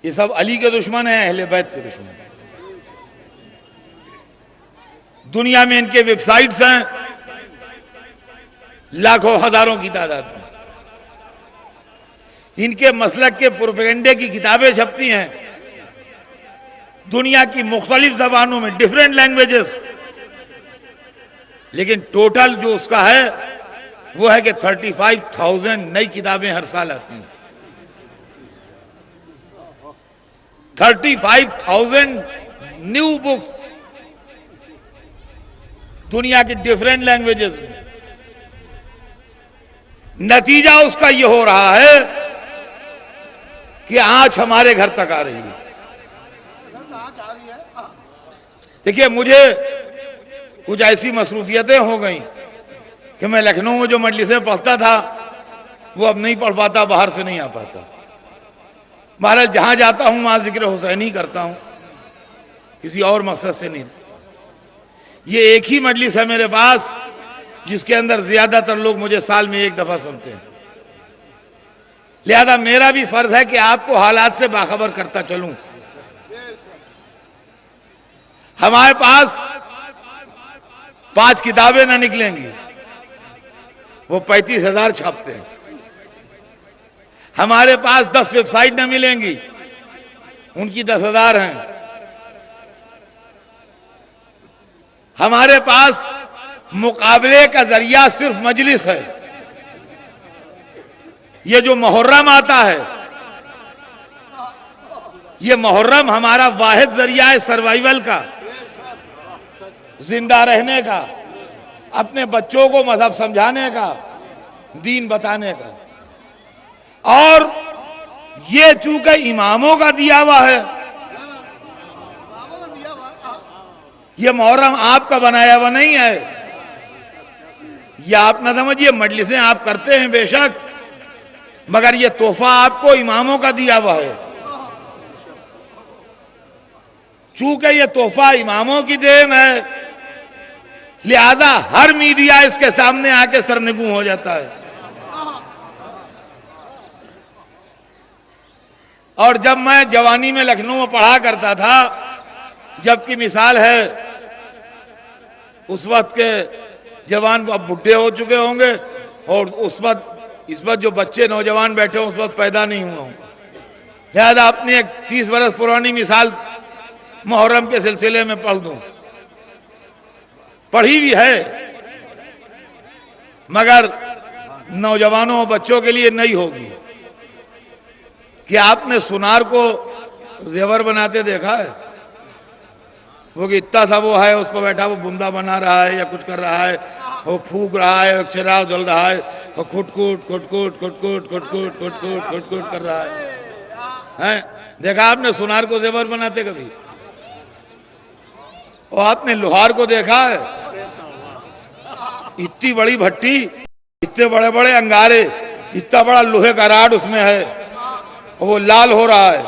ये सब अली के दुश्मन हैं, अहले बैत के दुश्मन हैं। दुनिया में इनके वेबसाइट्स हैं लाखों हजारों की तादाद में। इनके मसलक के प्रोपेगेंडे की किताबें छपती हैं दुनिया की मुख्तलिफ जबानों में, डिफरेंट लैंग्वेजेस। लेकिन टोटल जो उसका है वो है कि 35,000 नई किताबें हर साल आती हैं। 35,000 न्यू बुक्स दुनिया की डिफरेंट लैंग्वेजेस में। नतीजा उसका यह हो रहा है कि आंच हमारे घर तक आ रही है। देखिए, मुझे कुछ ऐसी मसरूफियतें हो गई कि मैं लखनऊ में जो मजलिसें पढ़ता था वो अब नहीं पढ़ पाता, बाहर से नहीं आ पाता। महाराज जहां जाता हूं वहां जिक्र हुसैनी करता हूं, किसी और मकसद से नहीं। ये एक ही मजलिस है मेरे पास जिसके अंदर ज्यादातर लोग मुझे साल में एक दफा सुनते हैं। लिहाजा मेरा भी फर्ज है कि आपको हालात से बाखबर करता चलूं। हमारे पास 5 किताबें ना निकलेंगी, वो 35,000 छापते हैं। हमारे पास 10 वेबसाइट ना मिलेंगी, उनकी 10,000 हैं। हमारे पास मुकाबले का जरिया सिर्फ मजलिस है। ये जो मुहर्रम आता है, ये मुहर्रम हमारा वाहिद जरिया है सर्वाइवल का, जिंदा रहने का, अपने बच्चों को मजहब समझाने का, दीन बताने का। और ये चूंकि इमामों का दिया हुआ है, ये मुहर्रम आपका बनाया हुआ नहीं है। ये आप ना समझिए, मजलिसें आप करते हैं बेशक, मगर ये तोहफा आपको इमामों का दिया हुआ है। चूंकि ये तोहफा इमामों की देन है, लिहाजा हर मीडिया इसके सामने आके सरनिगू हो जाता है। और जब मैं जवानी में लखनऊ में पढ़ा करता था, जबकि मिसाल है उस वक्त के जवान अब बुढ़े हो चुके होंगे, और उस वक्त इस वक्त जो बच्चे नौजवान बैठे हों उस वक्त पैदा नहीं हुआ होंगे। लिहाजा अपनी एक 30 वर्ष पुरानी मिसाल मुहर्रम के सिलसिले में पढ़ दूं, पढ़ी भी है, मगर नौजवानों और बच्चों के लिए नहीं होगी। कि आपने सुनार को जेवर बनाते देखा है? वो कि इतना सा वो है, उस पर बैठा वो बुंदा बना रहा है या कुछ कर रहा है, वो फूक रहा है, चिराग जल रहा है, वो खुटकुट खुटकुट खुटकुट खुटकुट खुटकुट खुटकुट कर रहा है। देखा आपने सुनार को जेवर बनाते कभी? और आपने लोहार को देखा है? इतनी बड़ी भट्टी, इतने बड़े बड़े अंगारे, इतना बड़ा लोहे का राड उसमें है, और वो लाल हो रहा है,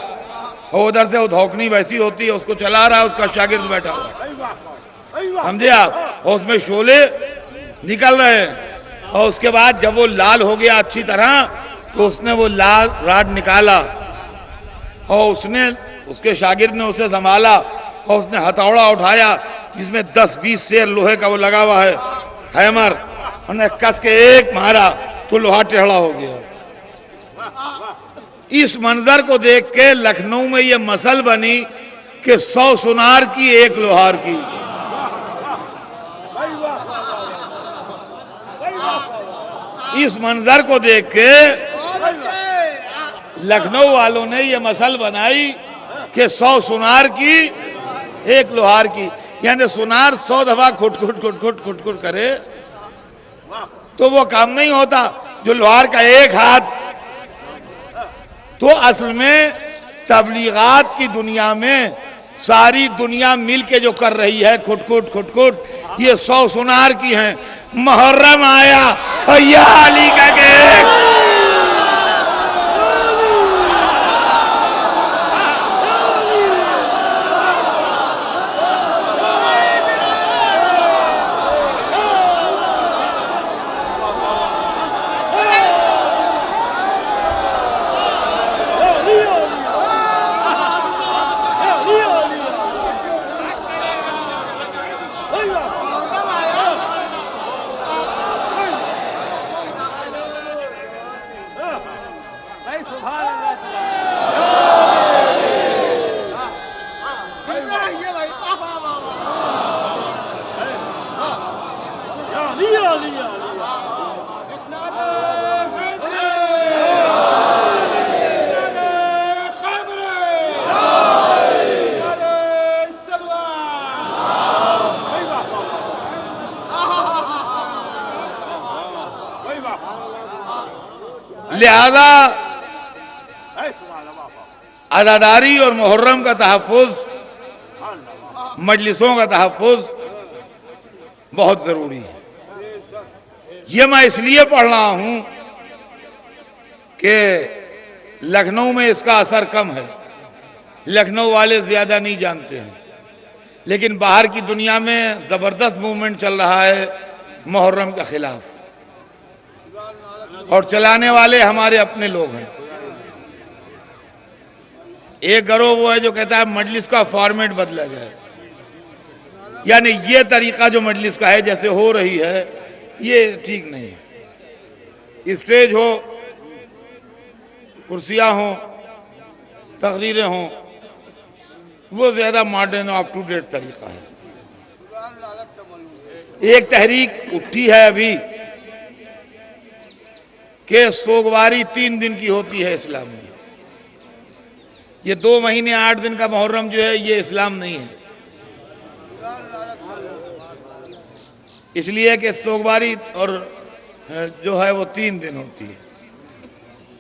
और उधर से वो धौकनी वैसी होती है, उसको चला रहा है उसका शागिर्द बैठा हुआ है, समझे आप? और उसमें शोले निकल रहे हैं। और उसके बाद जब वो लाल हो गया अच्छी तरह, तो उसने वो लाल राड निकाला, और उसने उसके शागिर्द ने उसे संभाला, और उसने हथौड़ा उठाया जिसमें 10-20 शेर लोहे का वो लगा हुआ है, हैमर, उन्हें कस के एक मारा तो लोहा टेढ़ा हो गया। इस मंजर को देख के लखनऊ में ये मसल बनी कि 100 सुनार की 1 लोहार की। इस मंजर को देख के लखनऊ वालों ने ये मसल बनाई कि 100 सुनार की 1 लोहार की। यानी सुनार 100 दफा खुटखुट खुटखुट खुटखुट करे तो वो काम नहीं होता, जो लोहार का एक हाथ। तो असल में तबलीगात की दुनिया में सारी दुनिया मिल के जो कर रही है खुटखुट खुटखुट, ये 100 सुनार की हैं। मुहर्रम आया और या अली का केक, लिहाजा अज़ादारी और मुहर्रम का तहफ़्फ़ुज़, मजलिसों का तहफ़्फ़ुज़ बहुत ज़रूरी है। ये मैं इसलिए पढ़ रहा हूँ कि लखनऊ में इसका असर कम है, लखनऊ वाले ज़्यादा नहीं जानते हैं, लेकिन बाहर की दुनिया में ज़बरदस्त मूवमेंट चल रहा है मुहर्रम के ख़िलाफ़, और चलाने वाले हमारे अपने लोग हैं। एक गिरोह वो है जो कहता है मजलिस का फॉर्मेट बदला जाए, यानी ये तरीका जो मजलिस का है जैसे हो रही है ये ठीक नहीं है। स्टेज हो, कुर्सियां हो, तकरीरें हों, वो ज्यादा मॉडर्न और अप टू डेट तरीका है। एक तहरीक उठी है अभी कि सोगवारी 3 दिन की होती है इस्लाम में। ये 2 महीने 8 दिन का मुहर्रम जो है ये इस्लाम नहीं है, इसलिए कि सोगवारी और जो है वो 3 दिन होती है,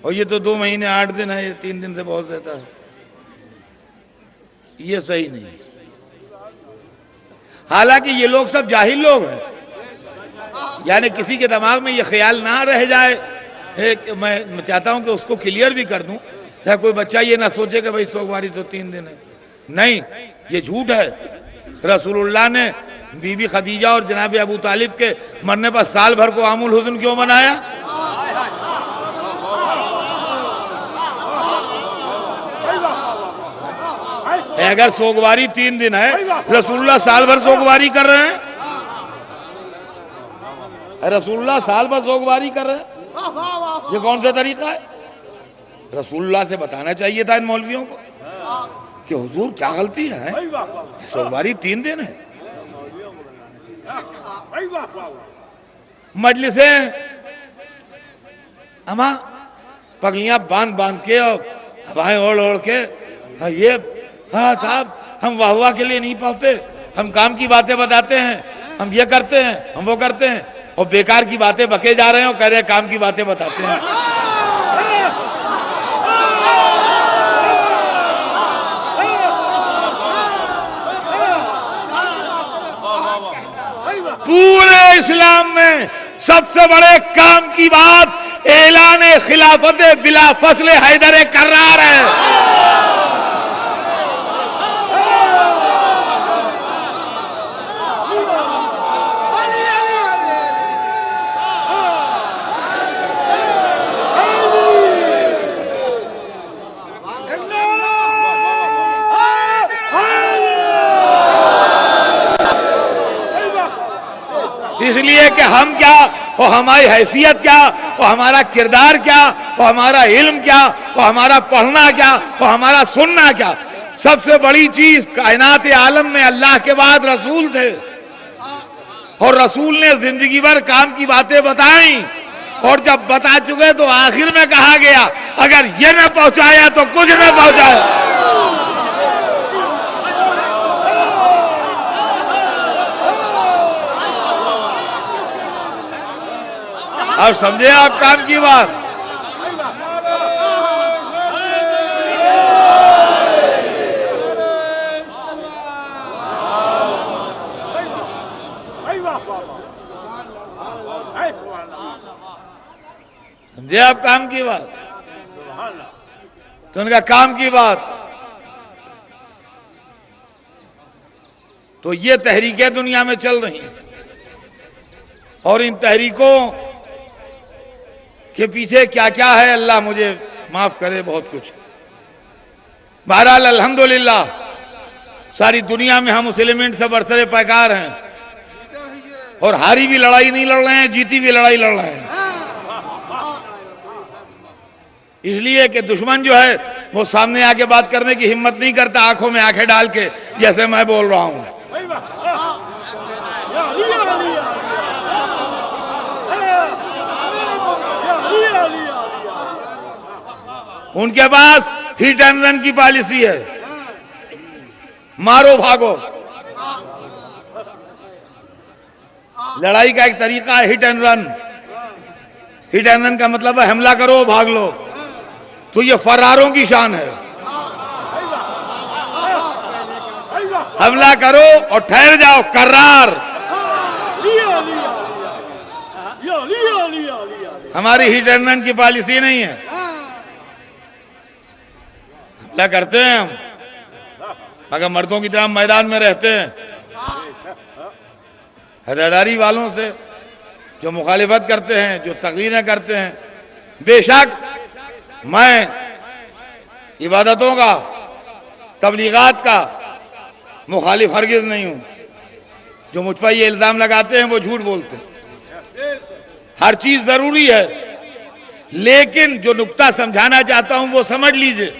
और ये तो 2 महीने 8 दिन है, ये 3 दिन से बहुत ज्यादा है। ये सही नहीं है। हालांकि ये लोग सब जाहिल लोग हैं, यानी किसी के दिमाग में ये ख्याल ना रह जाए कि मैं चाहता हूं कि उसको क्लियर भी कर दूं, चाहे कोई बच्चा ये ना सोचे कि भाई सोमवारी तो 3 दिन है। नहीं, ये झूठ है। रसूलुल्लाह ने बीबी खदीजा और जनाब अबू तालिब के मरने पर साल भर को आमुल हुज़्न क्यों मनाया? अगर सोगवारी 3 दिन है, रसूलुल्लाह साल भर सोगवारी कर रहे हैं, रसूलुल्लाह साल भर सोगवारी कर रहे हैं, ये कौन सा तरीका है? रसूलुल्लाह से बताना चाहिए था इन मौलवियों को कि हुजूर क्या गलती है, सोमवारी 3 दिन है। मजलिसें अमा पगलियां बांध बांध के और हवाएं ओढ़ ओढ़ के, ये हाँ साहब हम वाह वाह के लिए नहीं पढ़ते, हम काम की बातें बताते हैं, हम ये करते हैं, हम वो करते हैं, और बेकार की बातें बके जा रहे हैं और कह रहे हैं काम की बातें बताते हैं। पूरे इस्लाम में सबसे बड़े काम की बात ऐलान खिलाफत बिला फस्ल हैदर कर्रार है। इसलिए कि हम क्या और हमारी हैसियत क्या और हमारा किरदार क्या और हमारा इल्म क्या और हमारा पढ़ना क्या और हमारा सुनना क्या, सबसे बड़ी चीज कायनात आलम में अल्लाह के बाद रसूल थे, और रसूल ने जिंदगी भर काम की बातें बताई, और जब बता चुके तो आखिर में कहा गया अगर ये न पहुंचाया तो कुछ न पहुंचाया। अब समझे आप काम की बात? समझे आप काम की बात? तो उनका काम की बात, तो ये तहरीकें दुनिया में चल रही हैं, और इन तहरीकों के पीछे क्या क्या है अल्लाह मुझे माफ करे, बहुत कुछ। बहरहाल अल्हम्दुलिल्लाह सारी दुनिया में हम उस एलिमेंट से बरसरे पैकार हैं, और हारी भी लड़ाई नहीं लड़ रहे हैं, जीती भी लड़ाई लड़ रहे हैं। इसलिए कि दुश्मन जो है वो सामने आके बात करने की हिम्मत नहीं करता, आंखों में आंखें डाल के, जैसे मैं बोल रहा हूं। उनके पास हिट एंड रन की पॉलिसी है, मारो भागो। लड़ाई का एक तरीका है hit and run, hit and run का मतलब है हमला करो भाग लो, तो ये फरारों की शान है। हमला करो और ठहर जाओ, करार। हमारी हिट एंड रन की पॉलिसी नहीं है। हमला करते हैं हम, मगर मर्दों की तरह मैदान में रहते हैं। हदादारी वालों से जो मुखालिफत करते हैं, जो तकरीरें करते हैं, बेशक मैं इबादतों का, तबलीगात का मुखालिफ हरगिज नहीं हूं। जो मुझ पर ये इल्जाम लगाते हैं वो झूठ बोलते हैं। हर चीज जरूरी है, लेकिन जो नुक्ता समझाना चाहता हूं वो समझ लीजिए।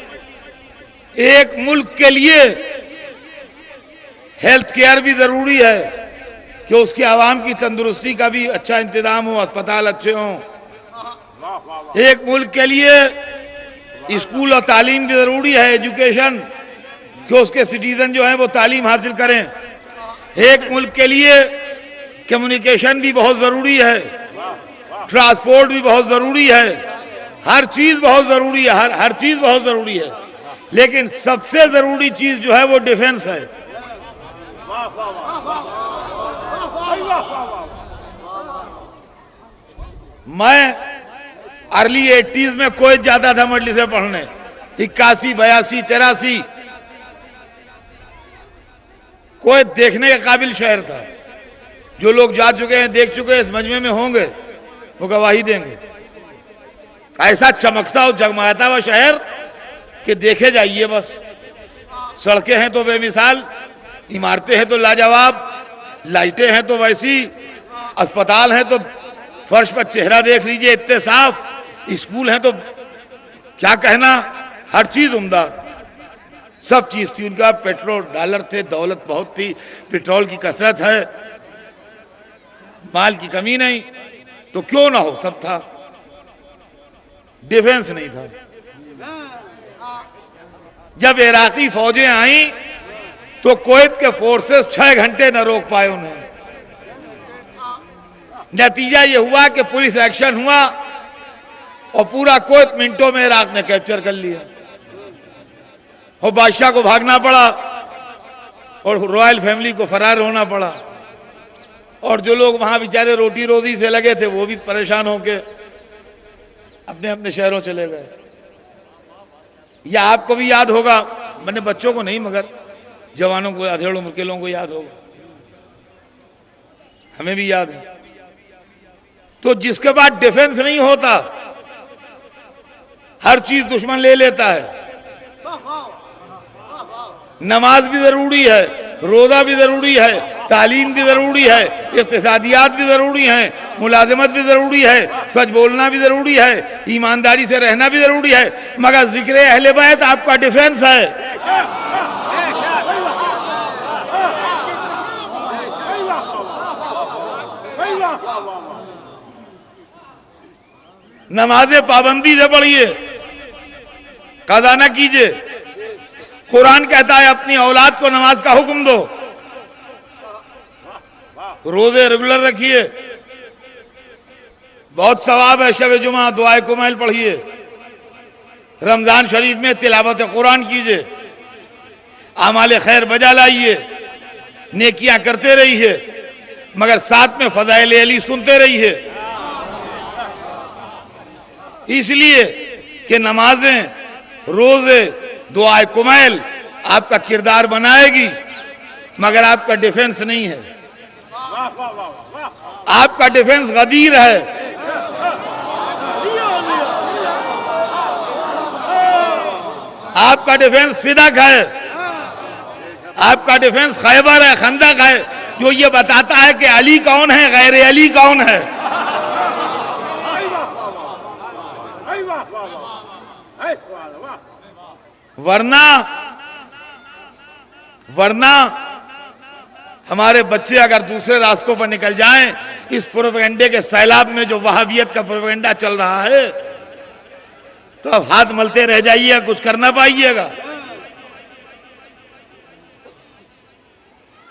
एक मुल्क के लिए हेल्थ केयर भी जरूरी है कि उसके आवाम की तंदुरुस्ती का भी अच्छा इंतजाम हो, अस्पताल अच्छे हों। एक मुल्क के लिए स्कूल और तालीम भी जरूरी है, एजुकेशन, कि उसके सिटीजन जो हैं वो तालीम हासिल करें। एक मुल्क के लिए कम्युनिकेशन भी बहुत जरूरी है, ट्रांसपोर्ट भी बहुत जरूरी है, हर चीज बहुत जरूरी है, हर चीज बहुत जरूरी है। लेकिन सबसे जरूरी चीज जो है वो डिफेंस है। मैं अर्ली 80s में कोई जाता था मजलिस पढ़ने, 81, 82, 83 कोई देखने के काबिल शहर था। जो लोग जा चुके हैं, देख चुके हैं, इस मजमे में होंगे, वो गवाही देंगे। ऐसा चमकता और जगमगाता हुआ शहर कि देखे जाइए बस। सड़कें हैं तो बेमिसाल, इमारतें हैं तो लाजवाब, लाइटें हैं तो वैसी, अस्पताल हैं तो फर्श पर चेहरा देख लीजिए इतने साफ, स्कूल हैं तो क्या कहना, हर चीज उम्दा, सब चीज थी। उनका पेट्रोल डॉलर थे, दौलत बहुत थी, पेट्रोल की कसरत है, माल की कमी नहीं, तो क्यों ना हो, सब था। डिफेंस नहीं था। जब इराकी फौजें आई तो कुवैत के फोर्सेस 6 घंटे न रोक पाए उन्हें। नतीजा यह हुआ कि पुलिस एक्शन हुआ और पूरा कुवैत मिनटों में इराक ने कैप्चर कर लिया और बादशाह को भागना पड़ा और रॉयल फैमिली को फरार होना पड़ा। और जो लोग वहां बेचारे रोटी रोजी से लगे थे वो भी परेशान होके अपने अपने शहरों चले गए। या आपको भी याद होगा, मैंने बच्चों को नहीं मगर जवानों को, अधेड़ उम्र के लोगों को याद होगा, हमें भी याद है। तो जिसके बाद डिफेंस नहीं होता, हर चीज दुश्मन ले लेता है। नमाज भी जरूरी है, रोजा भी जरूरी है, तालीम भी जरूरी है, इक्तिसादियात भी जरूरी है, मुलाजमत भी जरूरी है, सच बोलना भी जरूरी है, ईमानदारी से रहना भी जरूरी है, मगर जिक्र अहले बैत आपका डिफेंस है। नमाजें पाबंदी से पढ़िए, कज़ा न कीजिए। कुरान कहता है अपनी औलाद को नमाज का हुक्म दो, रोजे रेगुलर रखिए, बहुत सवाब है। शब जुमा दुआए कुमैल पढ़िए, रमजान शरीफ में तिलावत कुरान कीजिए, आमाल खैर बजा लाइए, नेकियां करते रहिए, मगर साथ में फज़ाइल अली सुनते रहिए। इसलिए कि नमाजें, रोजे, दुआए कुमैल आपका किरदार बनाएगी, मगर आपका डिफेंस नहीं है। आपका डिफेंस गदीर है। आपका डिफेंस फिदक है, आपका डिफेंस खैबर है, खंदक है, जो ये बताता है कि अली कौन है, गैर अली कौन है। वरना हमारे बच्चे अगर दूसरे रास्तों पर निकल जाएं, इस प्रोपेगेंडे के सैलाब में जो वहाबियत का प्रोपेगेंडा चल रहा है, तो अब हाथ मलते रह जाइएगा, कुछ कर ना पाइएगा।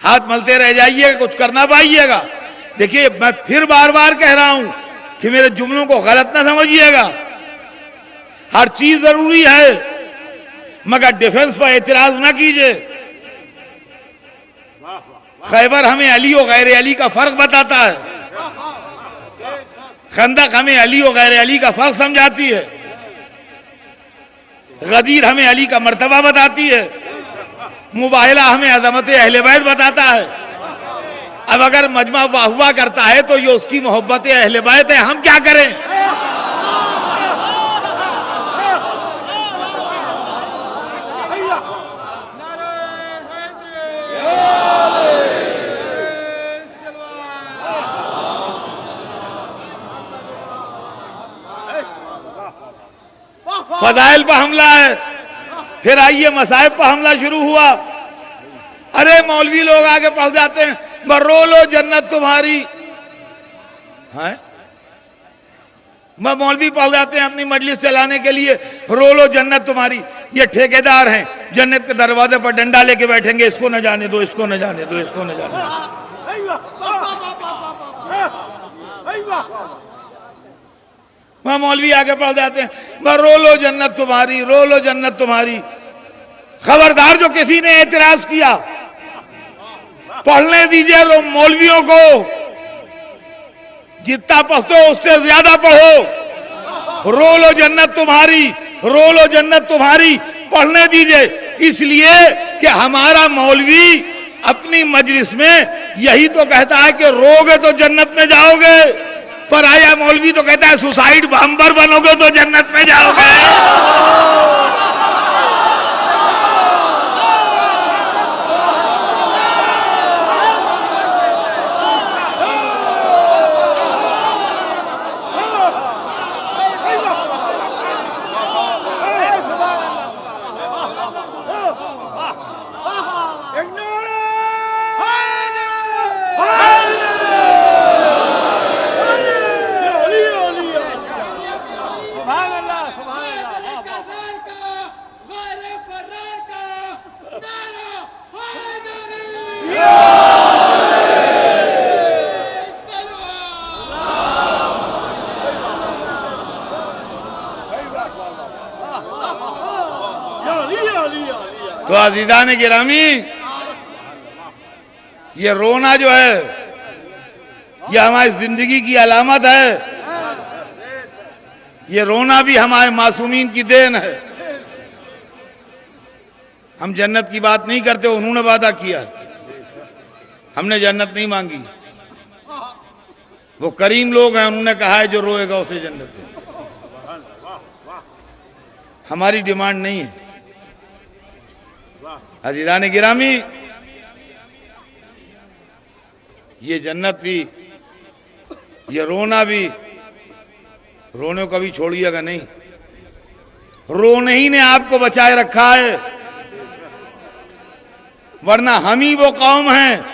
हाथ मलते रह जाइएगा, कुछ कर ना पाइएगा। देखिए, मैं फिर बार बार कह रहा हूं कि मेरे जुमलों को गलत ना समझिएगा, हर चीज जरूरी है, मगर डिफेंस पर एतराज ना कीजिए। खैबर हमें अली और गैर अली का फर्क बताता है, खंदक हमें अली और गैर अली का फर्क समझाती है, गदीर हमें अली का मर्तबा बताती है, मुबाहिला हमें अजमत अहले बैत बताता है। अब अगर मजमा वाह करता है तो ये उसकी मोहब्बत अहले बैत है, हम क्या करें? फदाइल पर हमला है, फिर आइए मसाइब पर हमला शुरू हुआ। अरे मौलवी लोग आगे पढ़ जाते हैं, रो लो जन्नत तुम्हारी है। मौलवी पढ़ जाते हैं अपनी मजलिस चलाने के लिए, रो लो जन्नत तुम्हारी। ये ठेकेदार हैं, जन्नत के दरवाजे पर डंडा लेके बैठेंगे, इसको न जाने दो, इसको न जाने दो, इसको न जाने दो। मौलवी आगे पढ़ जाते हैं, रो लो जन्नत तुम्हारी, रो लो जन्नत तुम्हारी। खबरदार जो किसी ने एतराज किया, पढ़ने दीजिए मौलवियों को, जितना पढ़ते हो उससे ज्यादा पढ़ो। रो लो जन्नत तुम्हारी, रो लो जन्नत तुम्हारी पढ़ने दीजिए, इसलिए कि हमारा मौलवी अपनी मजलिस में यही तो कहता है कि रोगे तो जन्नत में जाओगे, पर आया मौलवी तो कहता है सुसाइड बम्बर बनोगे तो जन्नत में जाओगे। तो अज़ीज़ान गिरामी, ये रोना जो है ये हमारी जिंदगी की अलामत है। ये रोना भी हमारे मासूमीन की देन है। हम जन्नत की बात नहीं करते, उन्होंने वादा किया, हमने जन्नत नहीं मांगी। वो करीम लोग हैं, उन्होंने कहा है जो रोएगा उसे जन्नत दे। हमारी डिमांड नहीं है। अज़ीज़ान गिरामी, ये जन्नत भी, ये रोना भी, रोने को भी छोड़िएगा नहीं। रोने ही ने आपको बचाए रखा है, वरना हम ही वो कौम हैं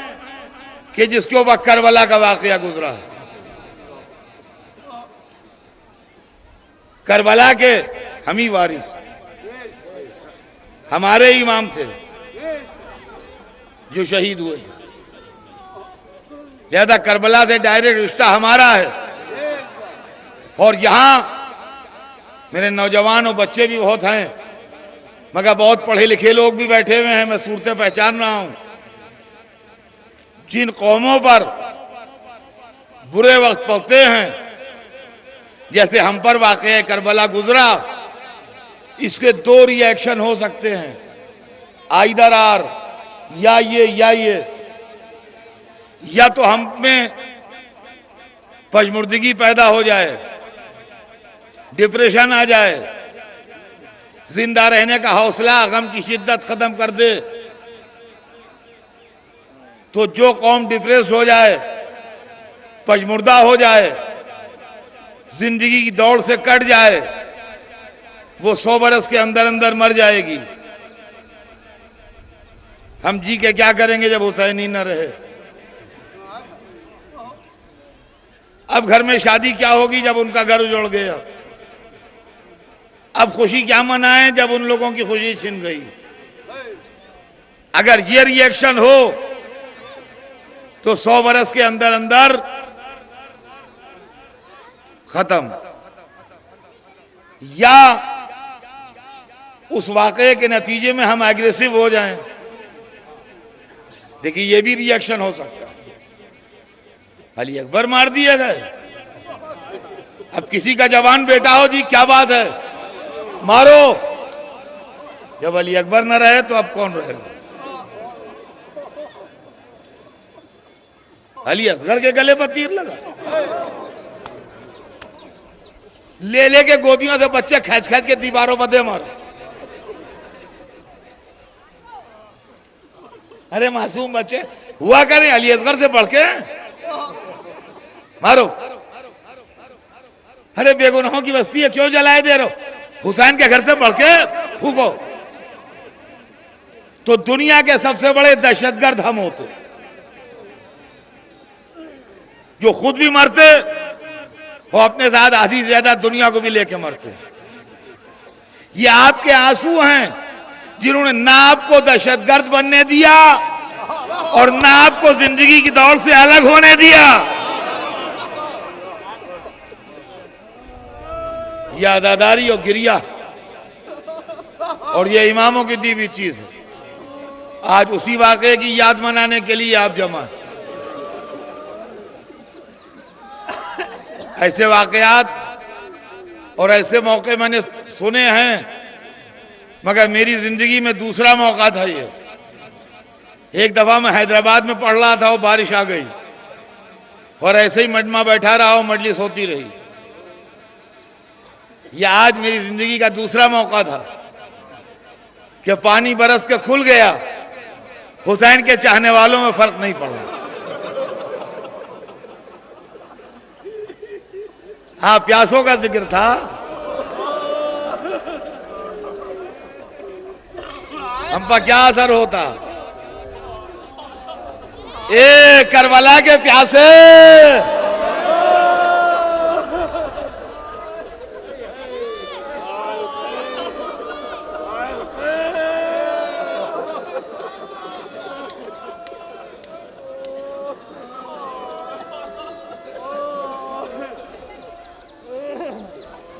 कि जिसके ऊपर करबला का वाकया गुजरा है। करबला के हम ही वारिस, हमारे इमाम थे जो शहीद हुए थे। लिहाजा करबला से डायरेक्ट रिश्ता हमारा है। और यहां मेरे नौजवान और बच्चे भी बहुत हैं, मगर बहुत पढ़े लिखे लोग भी बैठे हुए हैं। मैं सूरतें पहचान रहा हूं। जिन कौमों पर बुरे वक्त पहुंचते हैं, जैसे हम पर वाकया करबला गुजरा, इसके दो रिएक्शन हो सकते हैं, आइदर आर, या ये, या तो हम में पशमुर्दगी पैदा हो जाए, डिप्रेशन आ जाए, जिंदा रहने का हौसला, गम की शिद्दत खत्म कर दे। तो जो कौम डिप्रेस हो जाए, पशमुर्दा हो जाए, जिंदगी की दौड़ से कट जाए, वो 100 बरस के अंदर अंदर मर जाएगी। हम जी के क्या करेंगे जब हुसैनी न रहे? अब घर में शादी क्या होगी जब उनका घर उजड़ गया? अब खुशी क्या मनाएं जब उन लोगों की खुशी छिन गई? अगर ये रिएक्शन हो तो 100 बरस के अंदर अंदर खत्म, या उस वाकये के नतीजे में हम एग्रेसिव हो जाएं। देखिए ये भी रिएक्शन हो सकता है। अली अकबर मार दिए गए, अब किसी का जवान बेटा हो जी क्या बात है, मारो। जब अली अकबर न रहे तो अब कौन रहेगा? अली असगर के गले पर तीर लगा, ले लेके गोदियों से बच्चे खींच खींच के दीवारों पर दे मारो। अरे मासूम बच्चे हुआ करें, अली असगर से बढ़ के मारो। अरे बेगुनाहों की बस्ती है, क्यों जलाए दे रहे हो? हुसैन के घर से बढ़ के फूको। तो दुनिया के सबसे बड़े दहशतगर्द हम होते, जो खुद भी मरते और अपने साथ आधी से ज्यादा दुनिया को भी लेके मरते। ये आपके आंसू हैं जिन्होंने ना आपको दहशतगर्द बनने दिया और ना आपको जिंदगी की दौड़ से अलग होने दिया। ये अदादारी और गिरिया और ये इमामों की दी हुई चीज है। आज उसी वाकये की याद मनाने के लिए आप जमा। ऐसे वाकयात और ऐसे मौके मैंने सुने हैं, मगर मेरी जिंदगी में दूसरा मौका था ये। एक दफा मैं हैदराबाद में पढ़ रहा था और बारिश आ गई और ऐसे ही मजमा बैठा रहा और मजलिस होती रही। यह आज मेरी जिंदगी का दूसरा मौका था कि पानी बरस के खुल गया, हुसैन के चाहने वालों में फर्क नहीं पड़ा। हाँ, प्यासों का जिक्र था, हम पर क्या असर होता। ए करबला के प्यासे,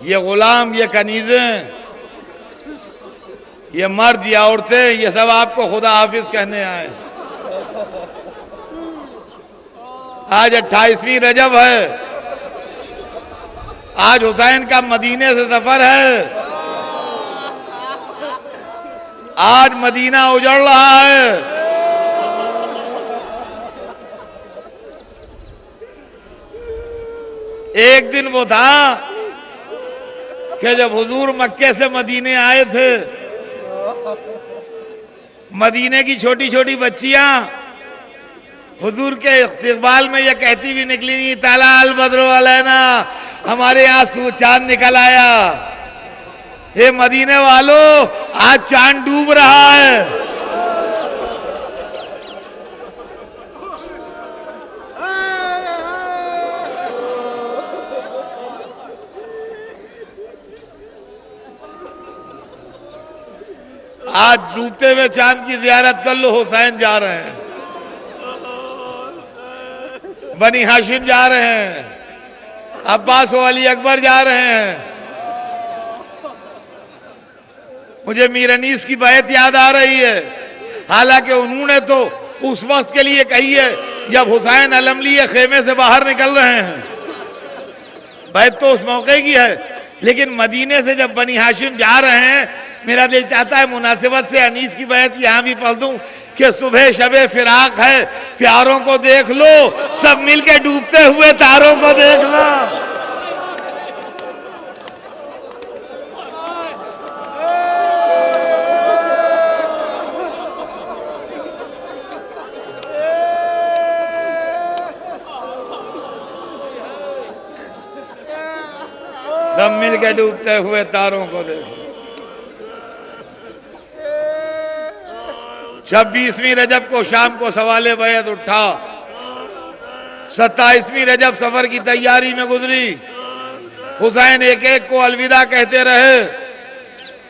ये गुलाम, ये कनीजें, ये मर्द, ये औरतें, ये सब आपको खुदा हाफिज कहने आए। आज 28वीं रजब है, आज हुसैन का मदीने से सफर है, आज मदीना उजड़ रहा है। एक दिन वो था कि जब हुजूर मक्के से मदीने आए थे, मदीने की छोटी छोटी बच्चियां हुजूर के इस्तकबाल में ये कहती भी निकली नहीं, ताला अल बद्रो अलैना, हमारे यहाँ चांद निकल आया। हे मदीने वालों, आज चांद डूब रहा है। आज डूबते हुए चांद की जियारत कर लो, हुसैन जा रहे हैं, बनी हाशिम जा रहे हैं, अब्बास और अली अकबर जा रहे हैं। मुझे मीर अनीस की बैत याद आ रही है, हालांकि उन्होंने तो उस वक्त के लिए कही है जब हुसैन अलम लिए खेमे से बाहर निकल रहे हैं, बैत तो उस मौके की है। लेकिन मदीने से जब बनी हाशिम जा रहे हैं, मेरा दिल चाहता है मुनासिबत से अनीस की बैत यहां भी पढ़ दूं कि सुबह शबे फिराक है, प्यारों को देख लो, सब मिलके डूबते हुए तारों को देख लो। सब मिलके डूबते हुए तारों को देखो। 26वीं रजब को शाम को सवाले बैत उठा, 27वीं रजब सफर की तैयारी में गुजरी। हुसैन एक एक को अलविदा कहते रहे।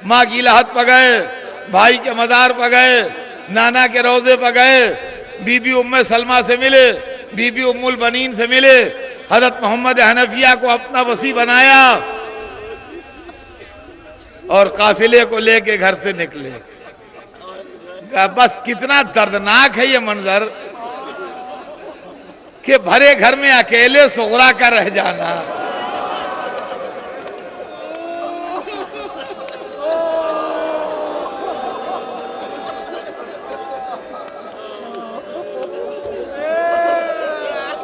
माँ की लहत पर गए, भाई के मज़ार पर गए, नाना के रोजे पर गए, बीबी उम्मे सलमा से मिले, बीबी उम्मुल बनीन से मिले, हजरत मोहम्मद हनफिया को अपना वसी बनाया और काफिले को लेके घर से निकले। बस कितना दर्दनाक है ये मंजर कि भरे घर में अकेले सुगरा का रह जाना।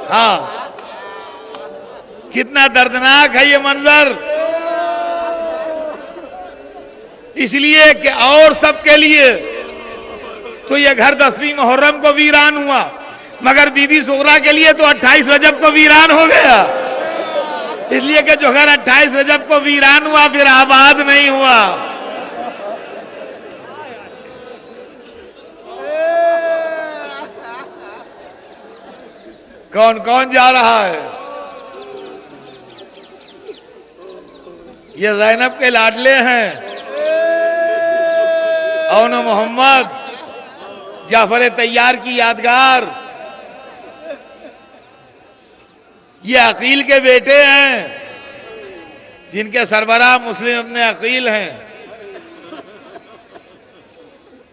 हाँ, कितना दर्दनाक है ये मंजर। इसलिए कि और सबके लिए तो ये घर 10वीं मुहर्रम को वीरान हुआ, मगर बीबी सुगरा के लिए तो 28 रजब को वीरान हो गया। इसलिए कि जो घर 28 रजब को वीरान हुआ फिर आबाद नहीं हुआ। कौन कौन जा रहा है? ये ज़ैनब के लाडले हैं, औन मोहम्मद, जाफर तैयार की यादगार। ये अकील के बेटे हैं जिनके सरबराह मुस्लिम अपने अकील हैं।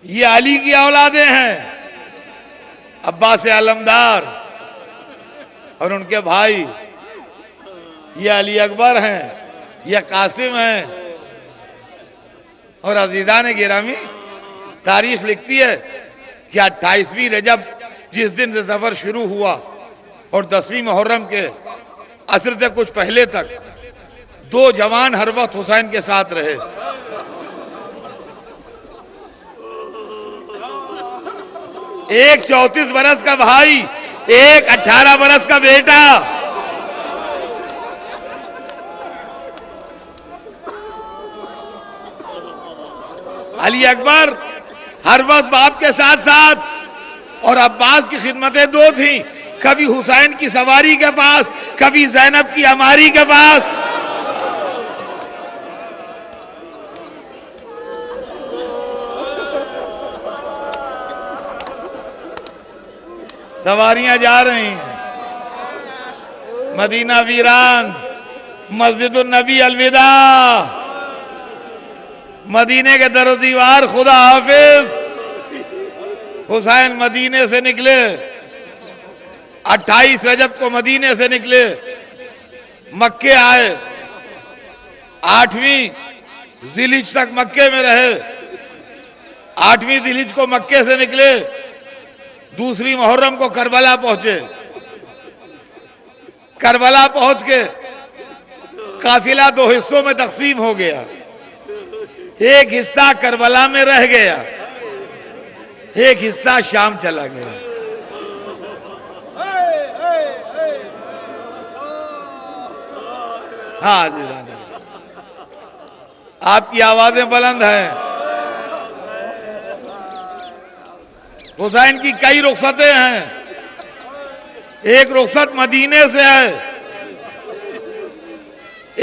ये अली की औलादे हैं, अब्बास आलमदार, और उनके भाई ये अली अकबर हैं, ये कासिम हैं। और अजीज़ान गिरामी, तारीख लिखती है कि 28वीं रजब जिस दिन से सफर शुरू हुआ और 10वीं मुहर्रम के असर से कुछ पहले तक 2 जवान हर वक्त हुसैन के साथ रहे। एक 34 बरस का भाई, एक 18 बरस का बेटा। अली अकबर हर वक्त बाप के साथ साथ, और अब्बास की खिदमतें 2 थीं, कभी हुसैन की सवारी के पास, कभी ज़ैनब की अमारी के पास। सवारियां जा रही हैं, मदीना वीरान, मस्जिदुन नबी अलविदा, मदीने के दरो दीवार खुदा हाफिज। हुसैन मदीने से निकले, 28 रजब को मदीने से निकले, मक्के आए, 8वीं जिलहिज तक मक्के में रहे। 8वीं जिलहिज को मक्के से निकले, दूसरी मुहर्रम को करबला पहुंचे। करबला पहुंच के काफिला 2 हिस्सों में तकसीम हो गया। एक हिस्सा करबला में रह गया, एक हिस्सा शाम चला गया। हाँ जी, आपकी आवाजें बुलंद हैं। हुसैन की कई रुखसतें हैं। एक रुखसत मदीने से है,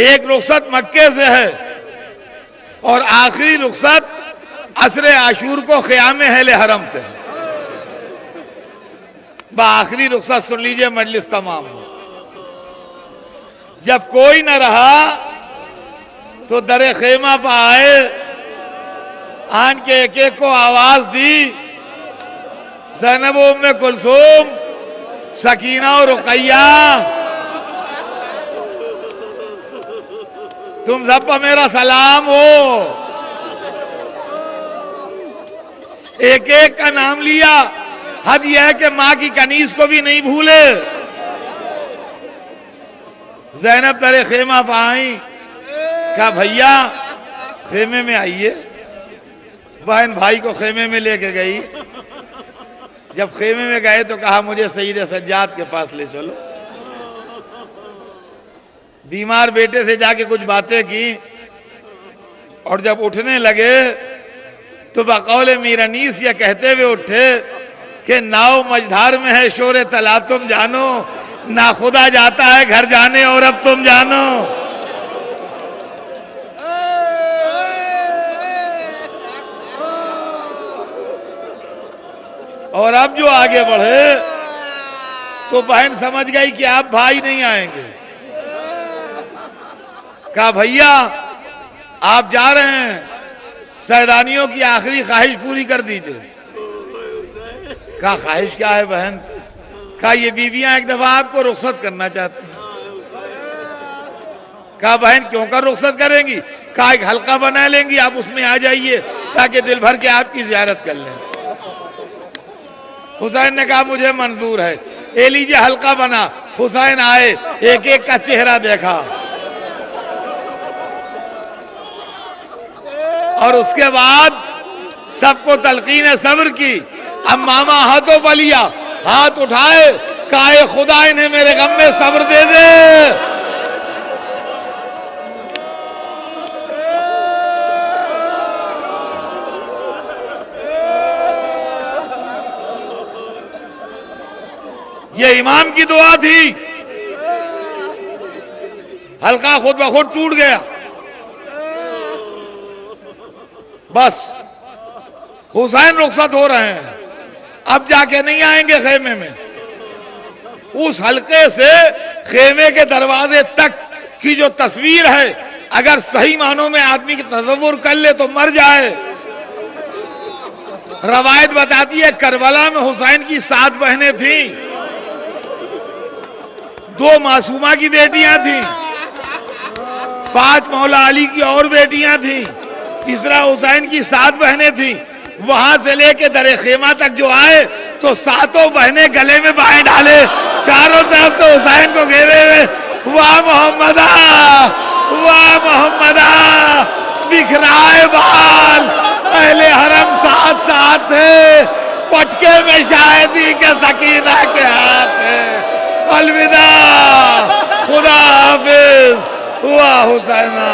एक रुखसत मक्के से है, और आखिरी रुखसत असरे आशूर को क़याम अहले हरम से है। आखिरी रुखसत सुन लीजिए मजलिस तमाम। जब कोई न रहा तो दरे खेमा पर आए, आन के एक एक को आवाज दी, ज़ैनब उम्मे कुलसूम, सकीना और रुकैया, तुम सब पर मेरा सलाम हो। एक एक का नाम लिया। हद यह है कि मां की कनीज को भी नहीं भूले। ज़ैनब दरे खेमा पर आई, कहा भैया खेमे में आइए। बहन भाई को खेमे में लेके गई। जब खेमे में गए तो कहा मुझे सईद सज्जाद के पास ले चलो। बीमार बेटे से जाके कुछ बातें की, और जब उठने लगे तो बकौले मीरानीस ये कहते हुए उठे कि नाव मझधार में है शोरे तला तुम जानो, ना खुदा जाता है घर जाने और अब तुम जानो। और अब जो आगे बढ़े तो बहन समझ गई कि आप भाई नहीं आएंगे। कहा भैया आप जा रहे हैं, सैदानियों की आखिरी ख्वाहिश पूरी कर दीजिए। कहा ख्वाहिश क्या है बहन? कहा ये बीवियां एक दफा आपको रुखसत करना चाहती हैं। कहा बहन क्यों कर रुखसत करेंगी? कहा एक हल्का बना लेंगी, आप उसमें आ जाइए ताकि दिल भर के आपकी जियारत कर लें। हुसैन ने कहा मुझे मंजूर है, ये लीजिए हल्का बना। हुसैन आए, एक एक का चेहरा देखा और उसके बाद सबको तलकीन सब्र की। अब मामा हाथों पर लिया, हाथ उठाए, कहा खुदा इन्हें मेरे गम में सब्र दे दे। ये इमाम की दुआ थी। हल्का खुद ब खुद टूट गया। बस हुसैन रुखसत हो रहे हैं, अब जाके नहीं आएंगे खेमे में। उस हल्के से खेमे के दरवाजे तक की जो तस्वीर है, अगर सही मानों में आदमी की तसव्वुर कर ले तो मर जाए। रवायत बताती है करबला में हुसैन की 7 बहनें थीं, 2 मासूमा की बेटियां थीं, 5 मौला अली की और बेटियां थीं, तीसरा हुसैन की 7 बहनें थीं। वहां से लेके दरे खेमा तक जो आए तो 7 बहनें गले में बाहें डाले, चारों तरफ से हुसैन को घेरे हुए, वाह मोहम्मदा, वाह मोहम्मदा, बिखराए बाल, पहले हरम साथ साथ थे, पटके में शायदी के सकीना के हाथ है। अलविदा, खुदा हाफिज, वाह हुसैना।